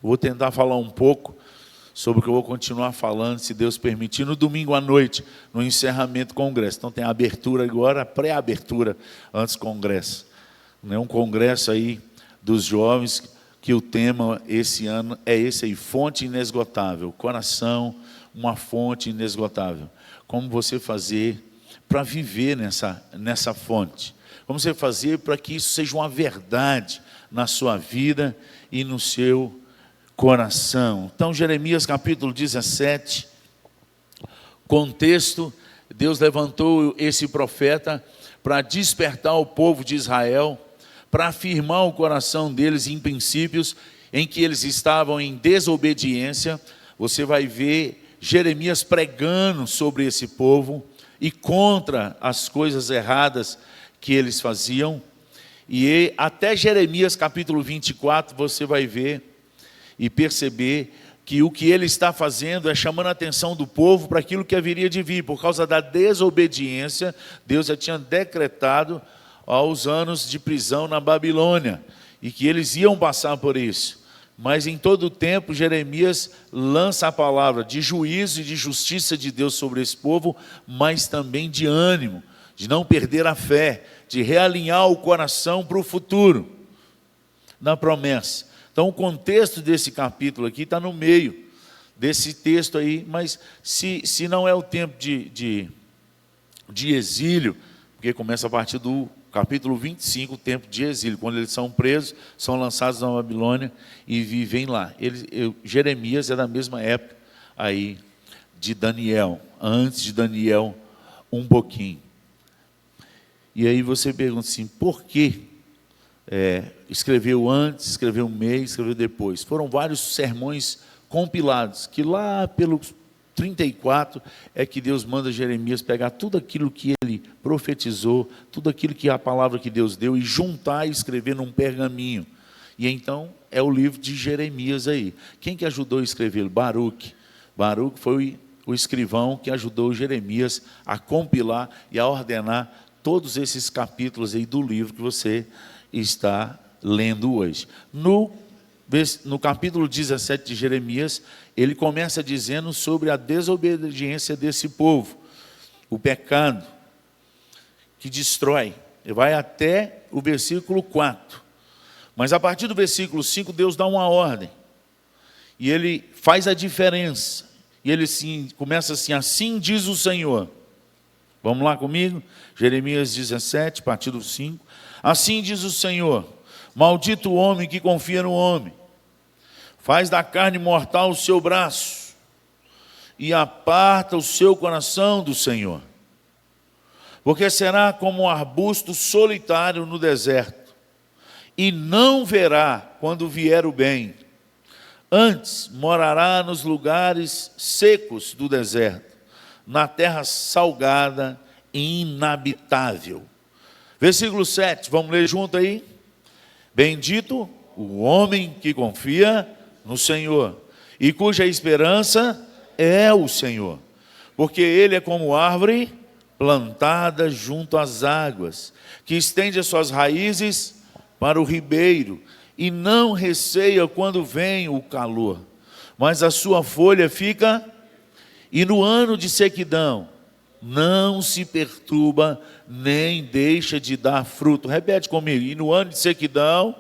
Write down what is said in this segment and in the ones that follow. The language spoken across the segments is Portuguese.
Eu vou tentar falar um pouco sobre o que eu vou continuar falando, se Deus permitir, no domingo à noite, no encerramento do congresso. Então tem a abertura agora, a pré-abertura antes do congresso. Um congresso aí dos jovens, que o tema esse ano é esse aí, fonte inesgotável, coração, uma fonte inesgotável. Como você fazer para viver nessa fonte? Como você fazer para que isso seja uma verdade na sua vida e no seu coração? Então, Jeremias capítulo 17, contexto, Deus levantou esse profeta para despertar o povo de Israel, para afirmar o coração deles em princípios em que eles estavam em desobediência. Você vai ver Jeremias pregando sobre esse povo e contra as coisas erradas que eles faziam. E até Jeremias capítulo 24 você vai ver e perceber que o que ele está fazendo é chamando a atenção do povo para aquilo que haveria de vir. Por causa da desobediência, Deus já tinha decretado aos anos de prisão na Babilônia, e que eles iam passar por isso. Mas em todo o tempo, Jeremias lança a palavra de juízo e de justiça de Deus sobre esse povo, mas também de ânimo, de não perder a fé, de realinhar o coração para o futuro, na promessa. Então o contexto desse capítulo aqui está no meio desse texto aí, mas se não é o tempo de exílio, porque começa a partir do capítulo 25, o tempo de exílio, quando eles são presos, são lançados na Babilônia e vivem lá. Jeremias é da mesma época aí de Daniel, antes de Daniel um pouquinho. E aí você pergunta assim, por que escreveu antes, escreveu meio, escreveu depois? Foram vários sermões compilados, que lá pelo 34 é que Deus manda Jeremias pegar tudo aquilo que ele profetizou, tudo aquilo que a palavra que Deus deu, e juntar e escrever num pergaminho. E então é o livro de Jeremias aí. Quem que ajudou a escrever? Baruque. Baruque foi o escrivão que ajudou Jeremias a compilar e a ordenar todos esses capítulos aí do livro que você está lendo hoje. No capítulo 17 de Jeremias, ele começa dizendo sobre a desobediência desse povo, o pecado que destrói. Ele vai até o versículo 4. Mas a partir do versículo 5, Deus dá uma ordem. E ele faz a diferença. E ele começa assim, assim diz o Senhor. Vamos lá comigo? Jeremias 17, a partir do 5. Assim diz o Senhor, maldito o homem que confia no homem, faz da carne mortal o seu braço, e aparta o seu coração do Senhor. Porque será como um arbusto solitário no deserto, e não verá quando vier o bem. Antes morará nos lugares secos do deserto, na terra salgada e inabitável. Versículo 7, vamos ler junto aí? Bendito o homem que confia no Senhor, e cuja esperança é o Senhor, porque ele é como árvore plantada junto às águas, que estende as suas raízes para o ribeiro, e não receia quando vem o calor, mas a sua folha fica, e no ano de sequidão, não se perturba, nem deixa de dar fruto. Repete comigo, e no ano de sequidão,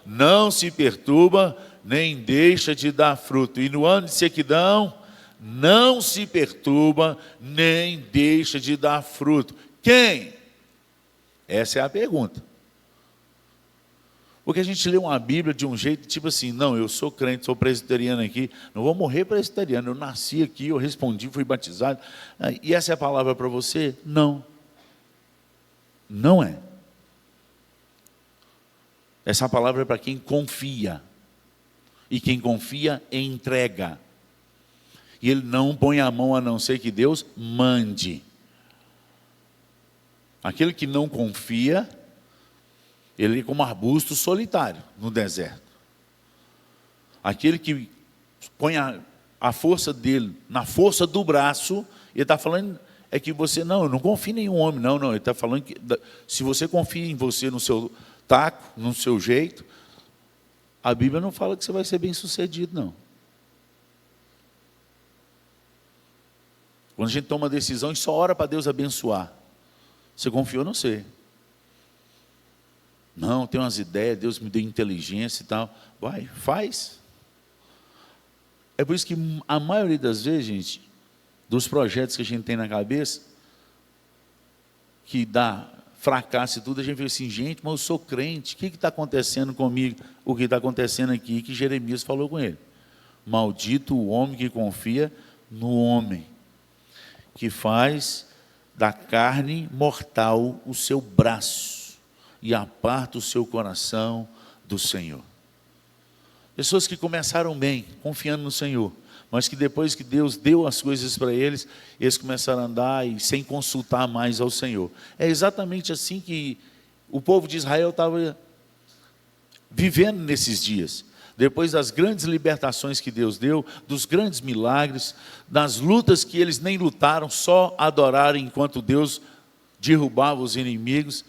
não se perturba, nem deixa de dar fruto. E no ano de sequidão, não se perturba, nem deixa de dar fruto. Quem? Essa é a pergunta. Porque a gente lê uma Bíblia de um jeito, tipo assim, não, eu sou crente, sou presbiteriano aqui, não vou morrer presbiteriano, eu nasci aqui, eu respondi, fui batizado. E essa é a palavra para você? Não. Não é. Essa palavra é para quem confia. E quem confia, entrega. E ele não põe a mão a não ser que Deus mande. Aquele que não confia, ele é como arbusto solitário no deserto. Aquele que põe a força dele na força do braço, ele está falando, é que você, não, eu não confio em nenhum homem, não, ele está falando que se você confia em você, no seu taco, no seu jeito, A Bíblia não fala que você vai ser bem-sucedido, não. Quando a gente toma uma decisão, a gente só ora para Deus abençoar. Você confiou? Não sei. Não, tem umas ideias, Deus me deu inteligência e tal. Vai, faz. É por isso que a maioria das vezes, gente, dos projetos que a gente tem na cabeça, que dá fracasso e tudo, a gente fica assim, gente, mas eu sou crente, o que está acontecendo comigo? O que está acontecendo aqui, que Jeremias falou com ele. Maldito o homem que confia no homem, que faz da carne mortal o seu braço e aparta o seu coração do Senhor. Pessoas que começaram bem, confiando no Senhor, mas que depois que Deus deu as coisas para eles, eles começaram a andar e sem consultar mais ao Senhor. É exatamente assim que o povo de Israel estava vivendo nesses dias. Depois das grandes libertações que Deus deu, dos grandes milagres, das lutas que eles nem lutaram, só adoraram enquanto Deus derrubava os inimigos,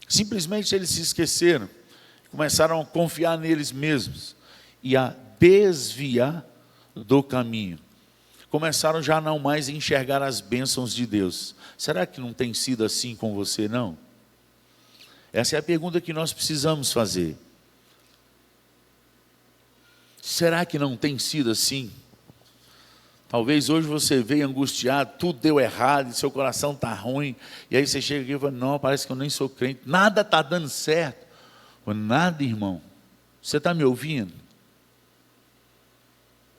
simplesmente eles se esqueceram, começaram a confiar neles mesmos e a desviar do caminho. Começaram já não mais a enxergar as bênçãos de Deus. Será que não tem sido assim com você, não? Essa é a pergunta que nós precisamos fazer. Será que não tem sido assim? Talvez hoje você veio angustiado, tudo deu errado, seu coração está ruim, e aí você chega aqui e fala, não, parece que eu nem sou crente, nada está dando certo. Nada, irmão. Você está me ouvindo?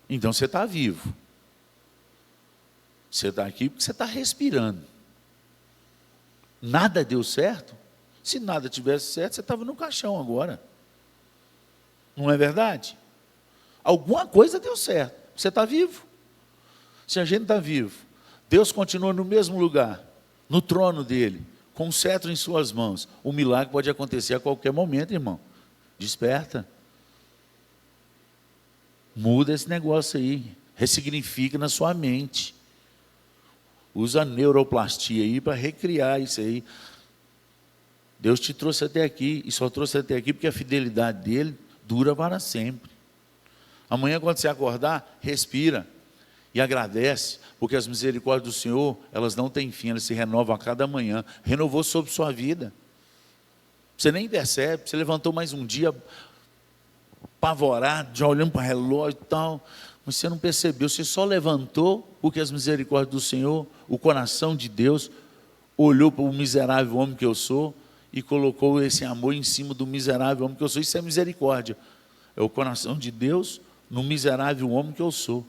Então você está vivo. Você está aqui porque você está respirando. Nada deu certo? Se nada tivesse certo, você estava no caixão agora. Não é verdade? Alguma coisa deu certo. Você está vivo. Se a gente está vivo, Deus continua no mesmo lugar, no trono dele, com o cetro em suas mãos. O milagre pode acontecer a qualquer momento, irmão. Desperta. Muda esse negócio aí. Ressignifica na sua mente. Usa a neuroplastia aí para recriar isso aí. Deus te trouxe até aqui, e só trouxe até aqui porque a fidelidade dele dura para sempre. Amanhã, quando você acordar, respira e agradece, porque as misericórdias do Senhor, elas não têm fim, elas se renovam a cada manhã. Renovou sobre sua vida. Você nem percebe, você levantou mais um dia apavorado, já olhando para o relógio e tal, mas você não percebeu, você só levantou porque as misericórdias do Senhor, o coração de Deus, olhou para o miserável homem que eu sou e colocou esse amor em cima do miserável homem que eu sou. Isso é misericórdia. É o coração de Deus no miserável homem que eu sou.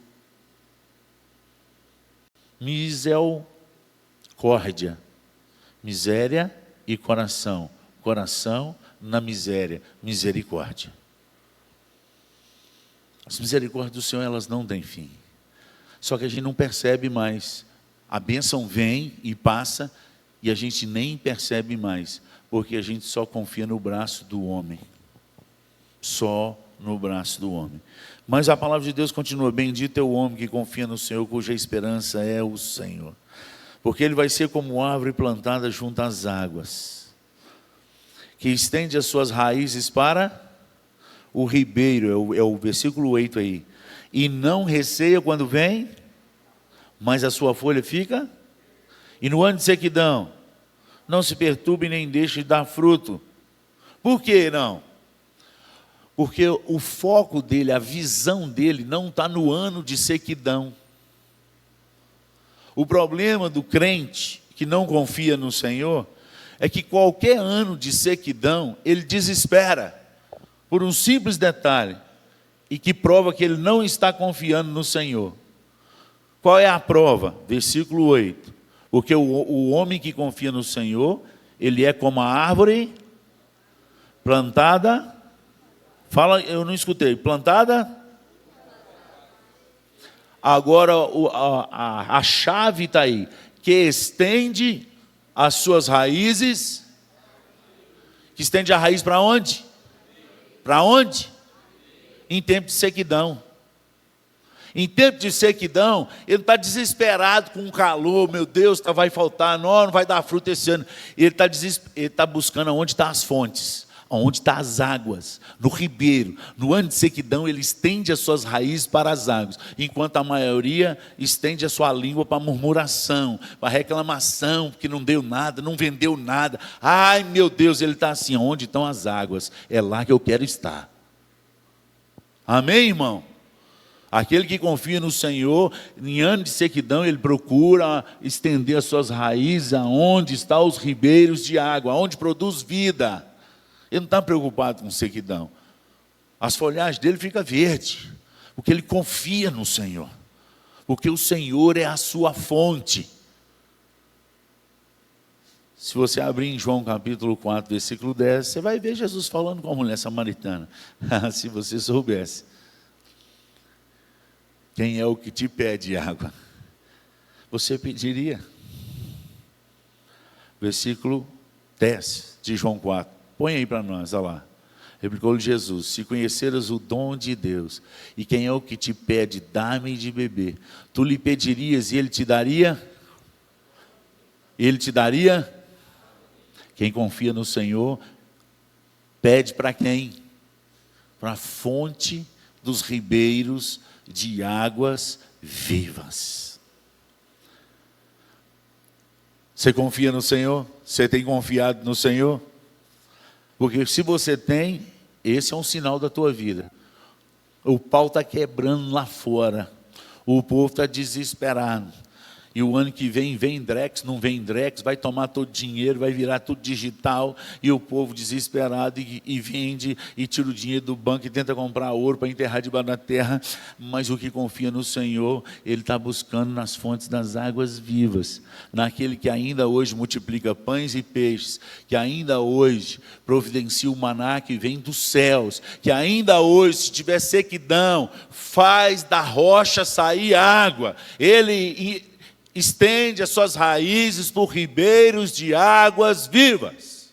Misericórdia. Miséria e coração. Coração na miséria. Misericórdia. As misericórdias do Senhor, elas não têm fim. Só que a gente não percebe mais. A bênção vem e passa e a gente nem percebe mais, porque a gente só confia no braço do homem. Só no braço do homem. Mas a palavra de Deus continua: bendito é o homem que confia no Senhor, cuja esperança é o Senhor. Porque ele vai ser como árvore plantada junto às águas, que estende as suas raízes para o ribeiro, é o versículo 8 aí. E não receia quando vem, mas a sua folha fica. E no ano de sequidão, não se perturbe nem deixe de dar fruto. Por que não? Porque o foco dele, a visão dele não está no ano de sequidão. O problema do crente que não confia no Senhor é que qualquer ano de sequidão ele desespera por um simples detalhe e que prova que ele não está confiando no Senhor. Qual é a prova? Versículo 8. Porque o homem que confia no Senhor, ele é como a árvore plantada. Fala, eu não escutei. Plantada? Agora a chave está aí. Que estende as suas raízes. Que estende a raiz para onde? Para onde? Em tempo de sequidão. Em tempo de sequidão, ele está desesperado com o calor, meu Deus, vai faltar, não vai dar fruto esse ano. Ele está buscando onde estão as fontes. onde estão as águas, no ribeiro. No ano de sequidão, ele estende as suas raízes para as águas, enquanto a maioria estende a sua língua para murmuração, para reclamação, porque não deu nada, não vendeu nada. Ai, meu Deus, ele está assim, onde estão as águas? É lá que eu quero estar. Amém, irmão? Aquele que confia no Senhor, em ano de sequidão, ele procura estender as suas raízes aonde estão os ribeiros de água, aonde produz vida. Ele não está preocupado com sequidão. As folhagens dele ficam verdes, porque ele confia no Senhor. Porque o Senhor é a sua fonte. Se você abrir em João capítulo 4, versículo 10, você vai ver Jesus falando com a mulher samaritana. Se você soubesse. Quem é o que te pede água? Você pediria. Versículo 10 de João 4. Põe aí para nós, olha lá. Replicou-lhe Jesus: se conheceras o dom de Deus, e quem é o que te pede, dá-me de beber, tu lhe pedirias e ele te daria? Ele te daria? Quem confia no Senhor, pede para quem? Para a fonte dos ribeiros de águas vivas. Você confia no Senhor? Você tem confiado no Senhor? Porque se você tem, esse é um sinal da tua vida. O pau está quebrando lá fora, o povo está desesperado. E o ano que vem Drex, não vem Drex, vai tomar todo o dinheiro, vai virar tudo digital, e o povo desesperado e vende e tira o dinheiro do banco e tenta comprar ouro para enterrar debaixo da terra. Mas o que confia no Senhor, ele está buscando nas fontes das águas vivas, naquele que ainda hoje multiplica pães e peixes, que ainda hoje providencia o maná que vem dos céus, que ainda hoje, se tiver sequidão, faz da rocha sair água. Ele estende as suas raízes por ribeiros de águas vivas.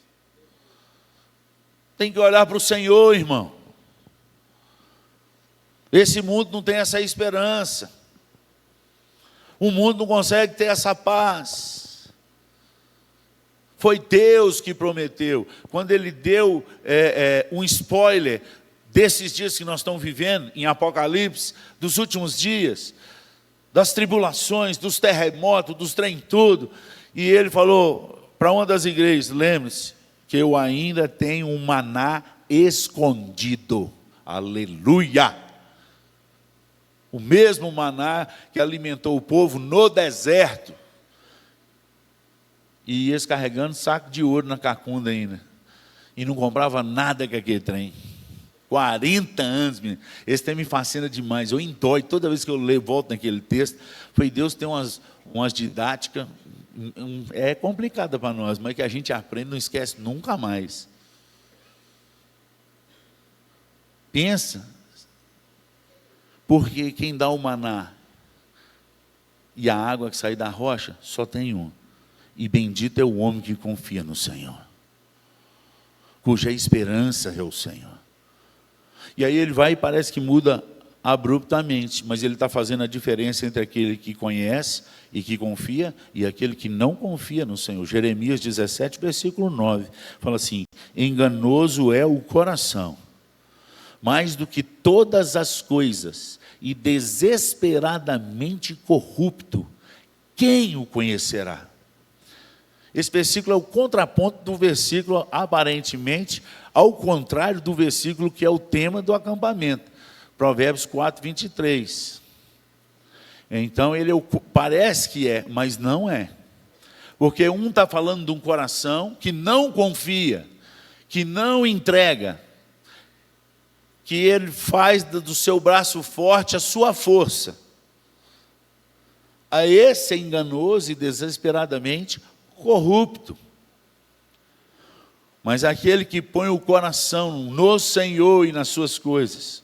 Tem que olhar para o Senhor, irmão. Esse mundo não tem essa esperança. O mundo não consegue ter essa paz. Foi Deus que prometeu. Quando Ele deu um spoiler desses dias que nós estamos vivendo, em Apocalipse, dos últimos dias, das tribulações, dos terremotos, dos trem tudo. E ele falou para uma das igrejas: lembre-se que eu ainda tenho um maná escondido. Aleluia! O mesmo maná que alimentou o povo no deserto. E ia carregando saco de ouro na cacunda ainda. E não comprava nada com aquele trem. 40 anos, menino. Esse tema me fascina demais. Eu entoio toda vez que eu leio, volto naquele texto. Foi Deus tem umas didáticas, é complicada para nós, mas que a gente aprende, não esquece nunca mais. Pensa, porque quem dá o maná e a água que sai da rocha, só tem um. E bendito é o homem que confia no Senhor, cuja esperança é o Senhor. E aí ele vai e parece que muda abruptamente, mas ele está fazendo a diferença entre aquele que conhece e que confia e aquele que não confia no Senhor. Jeremias 17, versículo 9, fala assim: enganoso é o coração, mais do que todas as coisas, e desesperadamente corrupto, quem o conhecerá? Esse versículo é o contraponto do versículo, aparentemente, ao contrário do versículo que é o tema do acampamento. Provérbios 4, 23. Então, ele parece que é, mas não é. Porque um está falando de um coração que não confia, que não entrega, que ele faz do seu braço forte a sua força. A esse é enganoso e desesperadamente corrupto. Mas aquele que põe o coração no Senhor e nas suas coisas,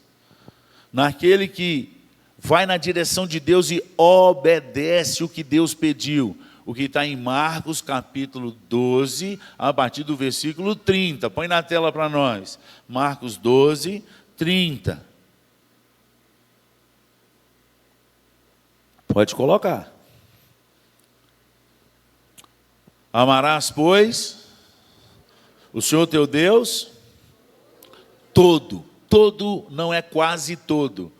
naquele que vai na direção de Deus e obedece o que Deus pediu, o que está em Marcos capítulo 12, a partir do versículo 30, põe na tela para nós, Marcos 12, 30, pode colocar. Amarás, pois, o Senhor teu Deus Todo não é quase todo.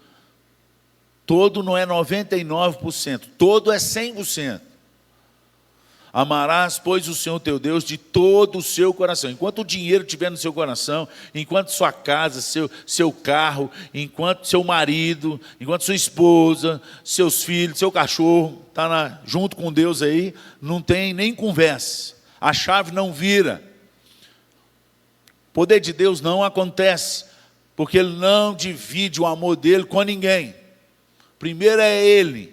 Todo não é 99%, todo é 100%. Amarás, pois, o Senhor teu Deus de todo o seu coração. Enquanto o dinheiro estiver no seu coração, enquanto sua casa, seu carro, enquanto seu marido, enquanto sua esposa, seus filhos, seu cachorro, está junto com Deus aí, não tem nem conversa. A chave não vira. O poder de Deus não acontece, porque Ele não divide o amor dEle com ninguém. Primeiro é Ele,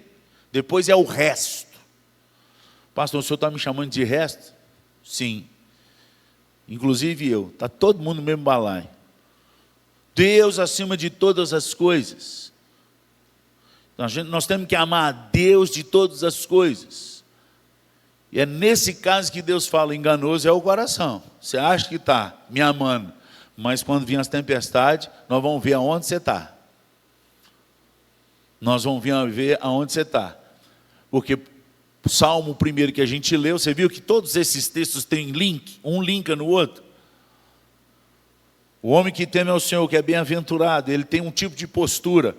depois é o resto. Pastor, o senhor está me chamando de resto? Sim. Inclusive eu. Está todo mundo no mesmo balaio. Deus acima de todas as coisas. Nós temos que amar a Deus de todas as coisas. E é nesse caso que Deus fala, enganoso é o coração. Você acha que está me amando, mas quando vir as tempestades, nós vamos ver aonde você está. Nós vamos ver aonde você está. Porque o Salmo primeiro que a gente leu, você viu que todos esses textos têm link, um linka no outro. O homem que teme ao Senhor, que é bem-aventurado, ele tem um tipo de postura,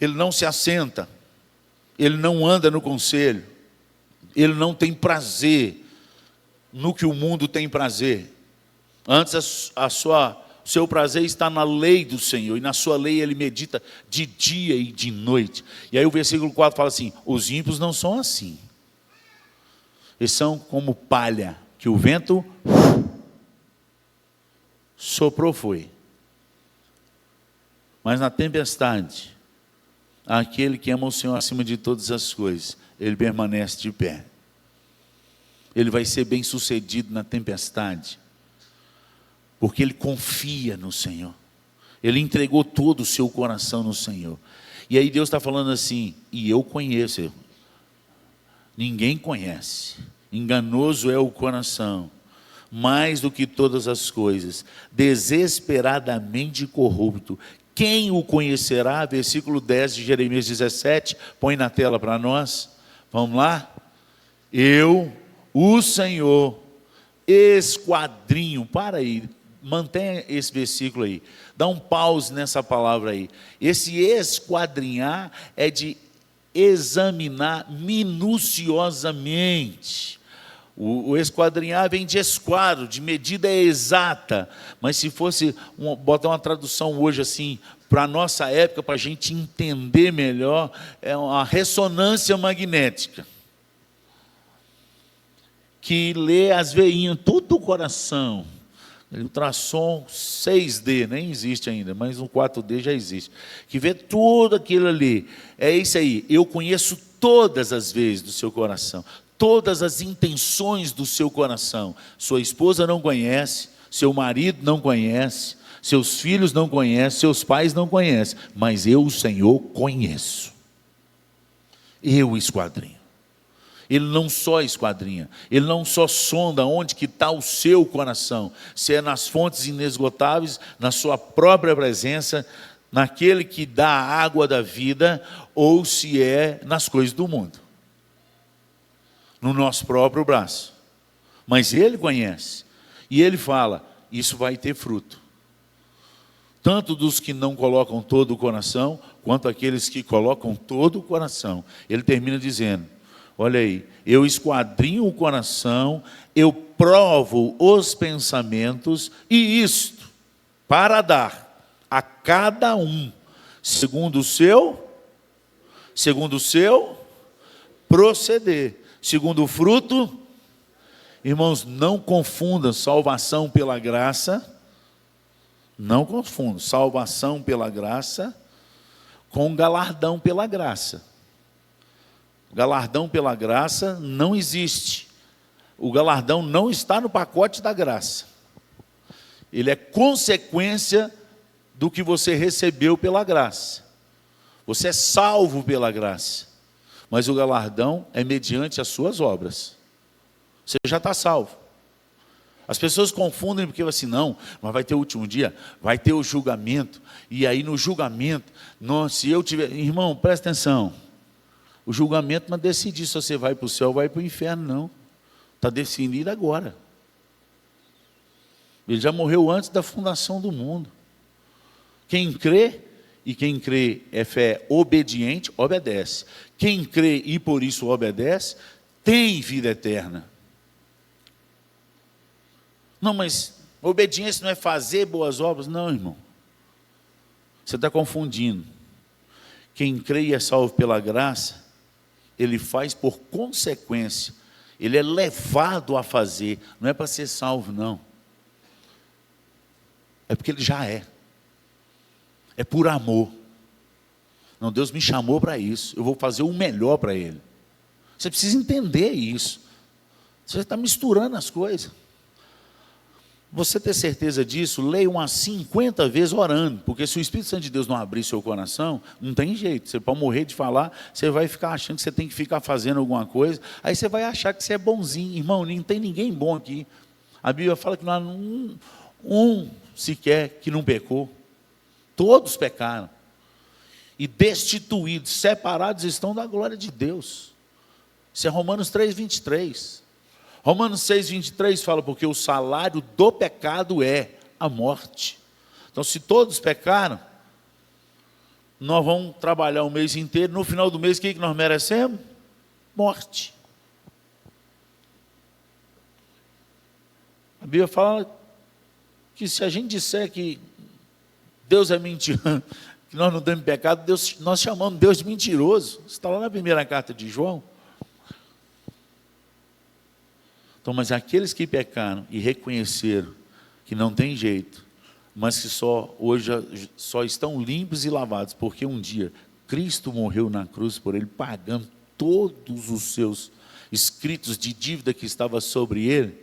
ele não se assenta, ele não anda no conselho, ele não tem prazer no que o mundo tem prazer. Antes o seu prazer está na lei do Senhor, e na sua lei ele medita de dia e de noite. E aí o versículo 4 fala assim, os ímpios não são assim. Eles são como palha, que o vento soprou foi. Mas na tempestade, aquele que ama o Senhor acima de todas as coisas, ele permanece de pé. Ele vai ser bem sucedido na tempestade, porque ele confia no Senhor. Ele entregou todo o seu coração no Senhor. E aí Deus está falando assim, e eu conheço. Ninguém conhece. Enganoso é o coração, mais do que todas as coisas, desesperadamente corrupto. Quem o conhecerá? Versículo 10 de Jeremias 17, põe na tela para nós. Vamos lá? Eu, o Senhor, esquadrinho. Para aí. Mantenha esse versículo aí, dá um pause nessa palavra aí. Esse esquadrinhar é de examinar minuciosamente. O esquadrinhar vem de esquadro, de medida exata. Mas se fosse botar uma tradução hoje assim, para a nossa época, para a gente entender melhor, é uma ressonância magnética, que lê as veinhas, tudo o coração. Ultrassom 6D, nem existe ainda, mas um 4D já existe, que vê tudo aquilo ali. É isso aí, eu conheço todas as vezes do seu coração, todas as intenções do seu coração. Sua esposa não conhece, seu marido não conhece, seus filhos não conhecem, seus pais não conhecem, mas eu, o Senhor, conheço. Eu esquadrinho. Ele não só esquadrinha, ele não só sonda onde que está o seu coração, se é nas fontes inesgotáveis, na sua própria presença, naquele que dá a água da vida, ou se é nas coisas do mundo, no nosso próprio braço. Mas ele conhece, e ele fala, isso vai ter fruto, tanto dos que não colocam todo o coração, quanto aqueles que colocam todo o coração. Ele termina dizendo, olha aí, eu esquadrinho o coração, eu provo os pensamentos, e isto, para dar a cada um, segundo o seu proceder, segundo o fruto. Irmãos, não confundam salvação pela graça, não confundam salvação pela graça com galardão pela graça. Galardão pela graça não existe. O galardão não está no pacote da graça. Ele é consequência do que você recebeu pela graça. Você é salvo pela graça. Mas o galardão é mediante as suas obras. Você já está salvo. As pessoas confundem porque assim, não, mas vai ter o último dia, vai ter o julgamento. E aí no julgamento, se eu tiver... Irmão, presta atenção. O julgamento não decide se você vai para o céu ou vai para o inferno, não. Está definido agora. Ele já morreu antes da fundação do mundo. Quem crê, e quem crê é fé obediente, obedece. Quem crê e por isso obedece, tem vida eterna. Não, mas obediência não é fazer boas obras? Não, irmão. Você está confundindo. Quem crê e é salvo pela graça, ele faz por consequência. Ele é levado a fazer. Não é para ser salvo, não. É porque ele já é. É por amor. Não, Deus me chamou para isso. Eu vou fazer o melhor para Ele. Você precisa entender isso. Você está misturando as coisas. Você ter certeza disso, leia umas 50 vezes orando. Porque se o Espírito Santo de Deus não abrir seu coração, não tem jeito. Você pode morrer de falar, você vai ficar achando que você tem que ficar fazendo alguma coisa. Aí você vai achar que você é bonzinho. Irmão, não tem ninguém bom aqui. A Bíblia fala que não há um sequer que não pecou. Todos pecaram. E destituídos, separados estão da glória de Deus. Isso é Romanos 3:23. Romanos 6:23 fala, porque o salário do pecado é a morte. Então, se todos pecaram, nós vamos trabalhar o mês inteiro, no final do mês, o que nós merecemos? Morte. A Bíblia fala que se a gente disser que Deus é mentiroso, que nós não temos pecado, nós chamamos Deus de mentiroso. Isso está lá na primeira carta de João. Então, mas aqueles que pecaram e reconheceram que não tem jeito, mas que hoje só estão limpos e lavados, porque um dia Cristo morreu na cruz por ele, pagando todos os seus escritos de dívida que estava sobre ele.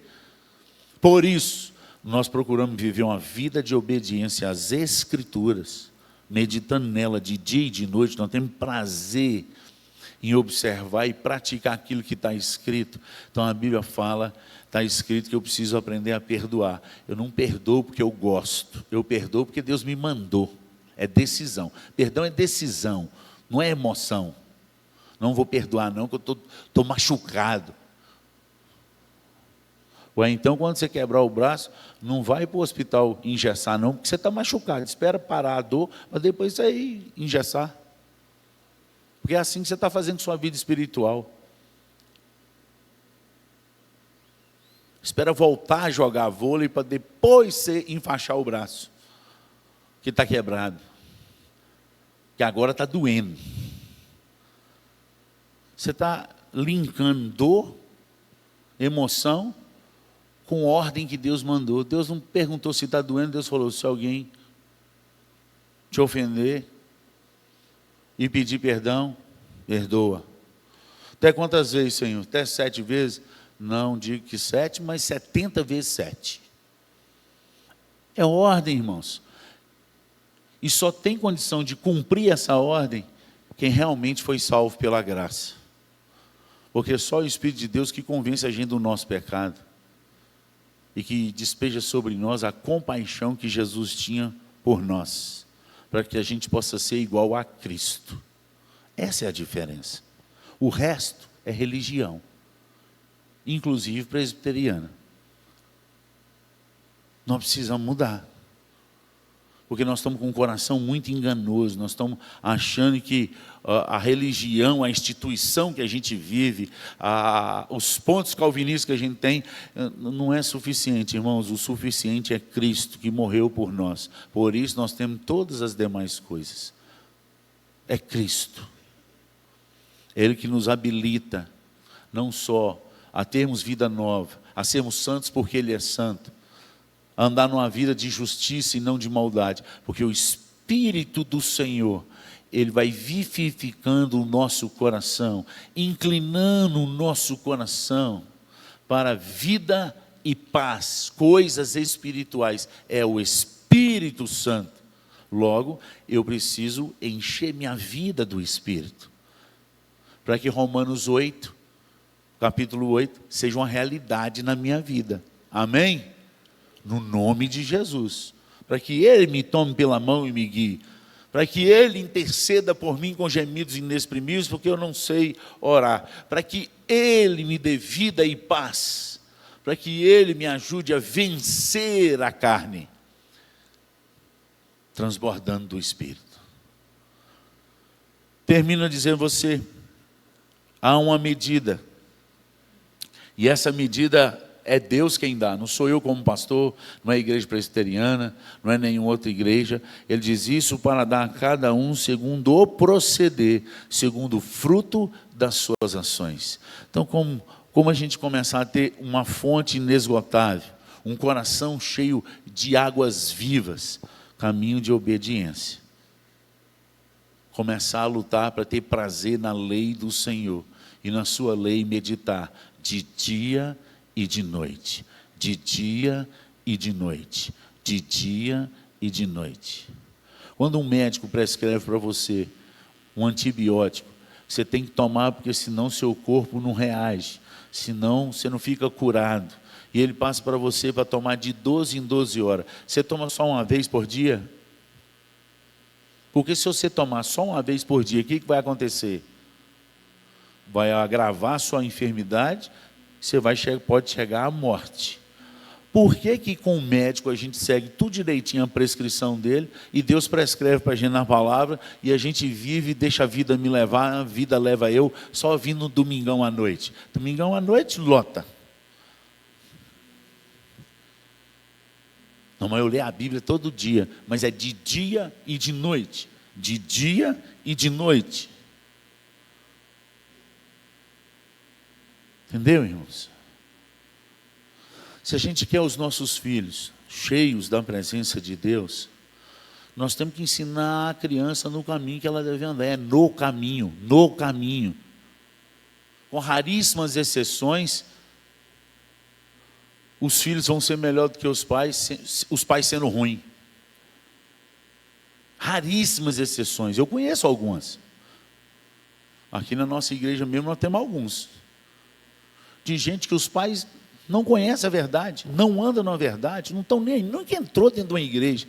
Por isso, nós procuramos viver uma vida de obediência às Escrituras, meditando nela de dia e de noite. Nós temos prazer em observar e praticar aquilo que está escrito. Então a Bíblia fala, está escrito que eu preciso aprender a perdoar. Eu não perdoo porque eu gosto, eu perdoo porque Deus me mandou. É decisão. Perdão é decisão, não é emoção. Não vou perdoar não, porque eu estou machucado. Ou então, quando você quebrar o braço, não vai para o hospital engessar não, porque você está machucado. Espera parar a dor, mas depois você engessar. Porque é assim que você está fazendo sua vida espiritual. Espera voltar a jogar vôlei para depois você enfaixar o braço, que está quebrado. Que agora está doendo. Você está linkando dor, emoção, com ordem que Deus mandou. Deus não perguntou se está doendo, Deus falou, se alguém te ofender e pedir perdão, perdoa. Até quantas vezes, Senhor? Até 7 vezes? Não digo que 7, mas 70 vezes 7. É ordem, irmãos. E só tem condição de cumprir essa ordem quem realmente foi salvo pela graça. Porque só o Espírito de Deus que convence a gente do nosso pecado. E que despeja sobre nós a compaixão que Jesus tinha por nós, para que a gente possa ser igual a Cristo. Essa é a diferença. O resto é religião, inclusive presbiteriana. Nós precisamos mudar, porque nós estamos com um coração muito enganoso, nós estamos achando que a religião, a instituição que a gente vive, os pontos calvinistas que a gente tem, não é suficiente, irmãos. O suficiente é Cristo que morreu por nós. Por isso nós temos todas as demais coisas. É Cristo. Ele que nos habilita, não só a termos vida nova, a sermos santos porque Ele é santo, a andar numa vida de justiça e não de maldade, porque o Espírito do Senhor, Ele vai vivificando o nosso coração, inclinando o nosso coração para vida e paz, coisas espirituais. É o Espírito Santo. Logo, eu preciso encher minha vida do Espírito, para que Romanos 8, capítulo 8, seja uma realidade na minha vida. Amém? No nome de Jesus. Para que Ele me tome pela mão e me guie. Para que Ele interceda por mim com gemidos inexprimíveis, porque eu não sei orar. Para que Ele me dê vida e paz. Para que Ele me ajude a vencer a carne. transbordando do Espírito. Termino a dizer a você, há uma medida, e essa medida é Deus quem dá, não sou eu como pastor, não é a igreja presbiteriana, não é nenhuma outra igreja. Ele diz isso para dar a cada um segundo o proceder, segundo o fruto das suas ações. Então, como a gente começar a ter uma fonte inesgotável, um coração cheio de águas vivas, caminho de obediência. Começar a lutar para ter prazer na lei do Senhor, e na sua lei meditar de dia e de noite, de dia e de noite, de dia e de noite. Quando um médico prescreve para você um antibiótico, você tem que tomar, porque senão seu corpo não reage, senão você não fica curado. E ele passa para você para tomar de 12 em 12 horas. Você toma só uma vez por dia? Porque se você tomar só uma vez por dia, o que vai acontecer? Vai agravar a sua enfermidade, você pode chegar à morte. Por que com o médico a gente segue tudo direitinho a prescrição dele, e Deus prescreve para a gente na palavra, e a gente vive e deixa a vida me levar, a vida leva eu, só vindo no domingão à noite? Domingão à noite lota. Não, mas eu leio a Bíblia todo dia, mas é de dia e de noite, de dia e de noite. Entendeu, irmãos? Se a gente quer os nossos filhos cheios da presença de Deus, nós temos que ensinar a criança no caminho que ela deve andar. É no caminho, no caminho. Com raríssimas exceções, os filhos vão ser melhor do que os pais sendo ruins. Raríssimas exceções, eu conheço algumas. Aqui na nossa igreja mesmo nós temos alguns. De gente que os pais não conhecem a verdade, não andam na verdade, não estão nem aí, nunca entrou dentro de uma igreja.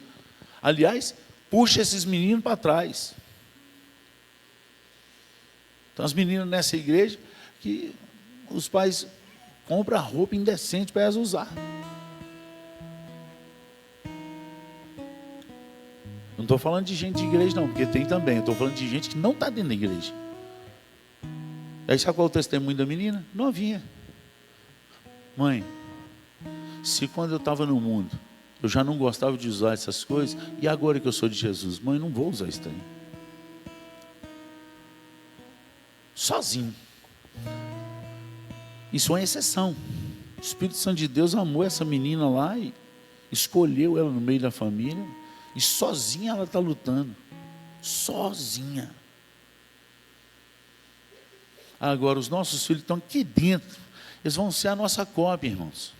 Aliás, puxa esses meninos para trás. Então as meninas nessa igreja, que os pais compram roupa indecente para elas usar. Não estou falando de gente de igreja não, porque tem também. Estou falando de gente que não está dentro da igreja. Aí sabe qual é o testemunho da menina? Novinha. Mãe, se quando eu estava no mundo, eu já não gostava de usar essas coisas, e agora que eu sou de Jesus, mãe, não vou usar isso aí. Sozinho. Isso é uma exceção. O Espírito Santo de Deus amou essa menina lá e escolheu ela no meio da família, e sozinha ela está lutando. Sozinha. Agora, os nossos filhos estão aqui dentro, eles vão ser a nossa cópia, irmãos.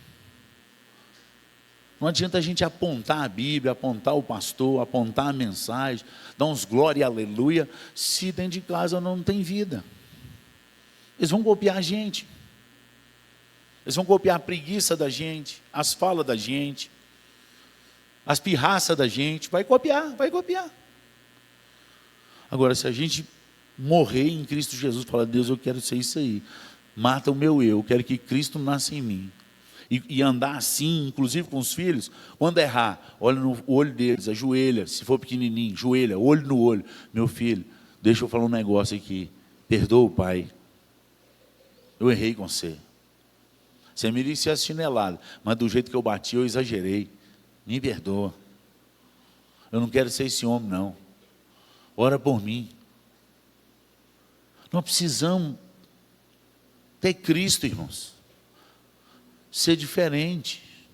Não adianta a gente apontar a Bíblia, apontar o pastor, apontar a mensagem, dar uns glória e aleluia, se dentro de casa não tem vida. Eles vão copiar a gente. Eles vão copiar a preguiça da gente, as falas da gente, as pirraças da gente. Vai copiar, vai copiar. Agora, se a gente morrer em Cristo Jesus, falar, Deus, eu quero ser isso aí. Mata o meu eu quero que Cristo nasça em mim. E andar assim, inclusive com os filhos, quando errar, olha no olho deles, ajoelha, se for pequenininho, joelha, olho no olho. Meu filho, deixa eu falar um negócio aqui. Perdoa o pai. Eu errei com você. Você merecia as chineladas, mas do jeito que eu bati, eu exagerei. Me perdoa. Eu não quero ser esse homem, não. Ora por mim. Nós precisamos ter Cristo, irmãos. Ser diferente.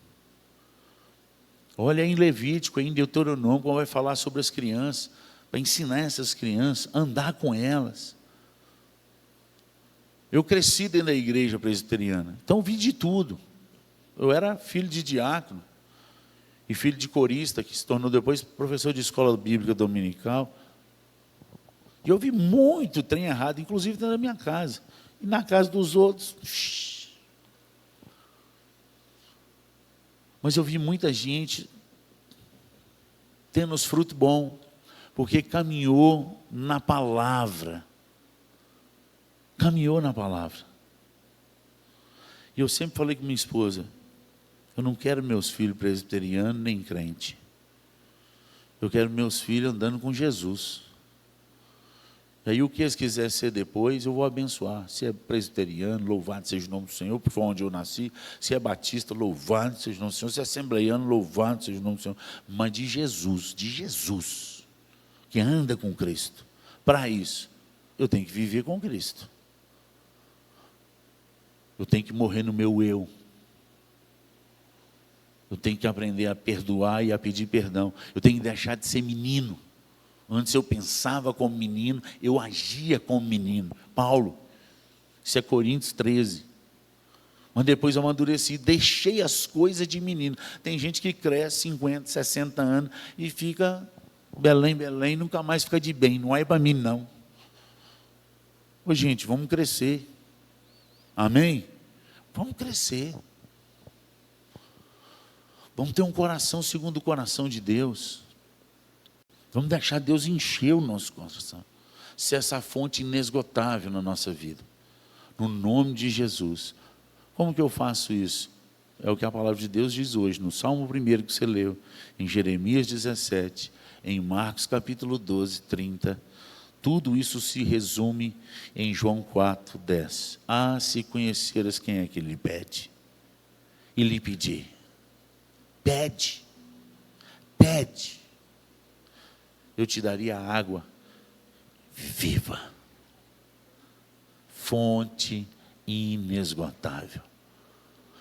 Olha em Levítico, em Deuteronômio, como vai falar sobre as crianças, para ensinar essas crianças, andar com elas. Eu cresci dentro da igreja presbiteriana, então vi de tudo. Eu era filho de diácono e filho de corista, que se tornou depois professor de escola bíblica dominical. E eu vi muito trem errado, inclusive dentro da minha casa. E na casa dos outros. Mas eu vi muita gente tendo os frutos bons, porque caminhou na palavra. Caminhou na palavra. E eu sempre falei com minha esposa, eu não quero meus filhos presbiterianos nem crente. Eu quero meus filhos andando com Jesus. E aí o que eles quiserem ser depois, eu vou abençoar. Se é presbiteriano, louvado seja o nome do Senhor, porque foi onde eu nasci. Se é batista, louvado seja o nome do Senhor. Se é assembleiano, louvado seja o nome do Senhor. Mas de Jesus, que anda com Cristo. Para isso, eu tenho que viver com Cristo. Eu tenho que morrer no meu eu. Eu tenho que aprender a perdoar e a pedir perdão. Eu tenho que deixar de ser menino. Antes eu pensava como menino, eu agia como menino. Paulo, isso é Coríntios 13. Mas depois eu amadureci, deixei as coisas de menino. Tem gente que cresce 50, 60 anos e fica Belém, nunca mais fica de bem. Não é para mim, não. Ô, gente, vamos crescer. Amém? Vamos crescer. Vamos ter um coração segundo o coração de Deus. Vamos deixar Deus encher o nosso coração. Ser essa fonte inesgotável na nossa vida. No nome de Jesus. Como que eu faço isso? É o que a palavra de Deus diz hoje, no Salmo 1 que você leu, em Jeremias 17, em Marcos capítulo 12, 30. Tudo isso se resume em João 4, 10. Ah, se conheceras quem é que lhe pede, e lhe pedir. Pede. Eu te daria água viva, fonte inesgotável.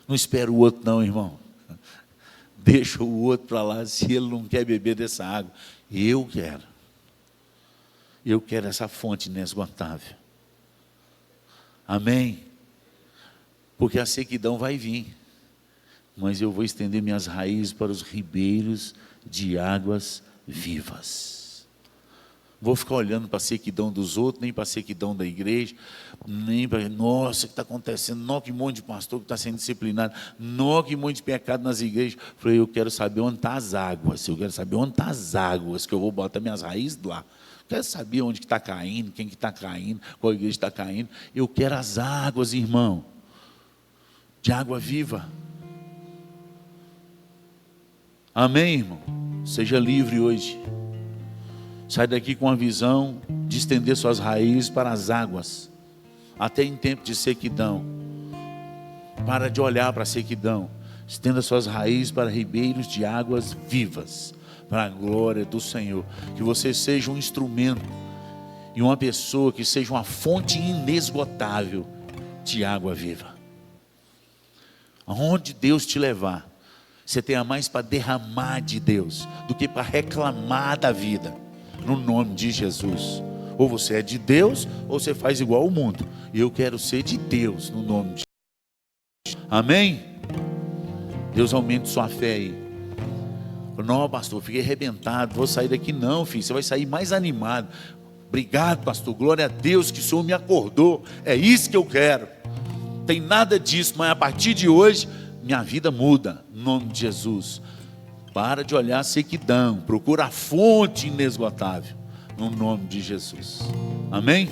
Não espera o outro não, irmão. Deixa o outro para lá, se ele não quer beber dessa água. Eu quero essa fonte inesgotável. Amém? Porque a sequidão vai vir, mas eu vou estender minhas raízes para os ribeiros de águas vivas. Vou ficar olhando para a sequidão dos outros, nem para a sequidão da igreja, nem para, nossa, o que está acontecendo? Nossa, que monte de pastor que está sendo disciplinado, nossa, que monte de pecado nas igrejas. Falei, eu quero saber onde estão as águas, que eu vou botar minhas raízes lá. Quero saber onde está caindo, quem que está caindo, qual igreja está caindo. Eu quero as águas, irmão, de água viva. Amém, irmão? Seja livre hoje. Sai daqui com a visão de estender suas raízes para as águas, até em tempo de sequidão. Para de olhar para a sequidão. Estenda suas raízes para ribeiros de águas vivas, para a glória do Senhor. Que você seja um instrumento e uma pessoa que seja uma fonte inesgotável de água viva. Aonde Deus te levar, você tenha mais para derramar de Deus do que para reclamar da vida. No nome de Jesus. Ou você é de Deus, ou você faz igual ao mundo. E eu quero ser de Deus, no nome de Jesus. Amém? Deus aumente sua fé aí. Não, pastor, fiquei arrebentado, vou sair daqui. Não, filho, você vai sair mais animado. Obrigado, pastor, glória a Deus que o Senhor me acordou. É isso que eu quero. Não tem nada disso, mas a partir de hoje minha vida muda, no nome de Jesus. Para de olhar a sequidão, procura a fonte inesgotável, no nome de Jesus. Amém?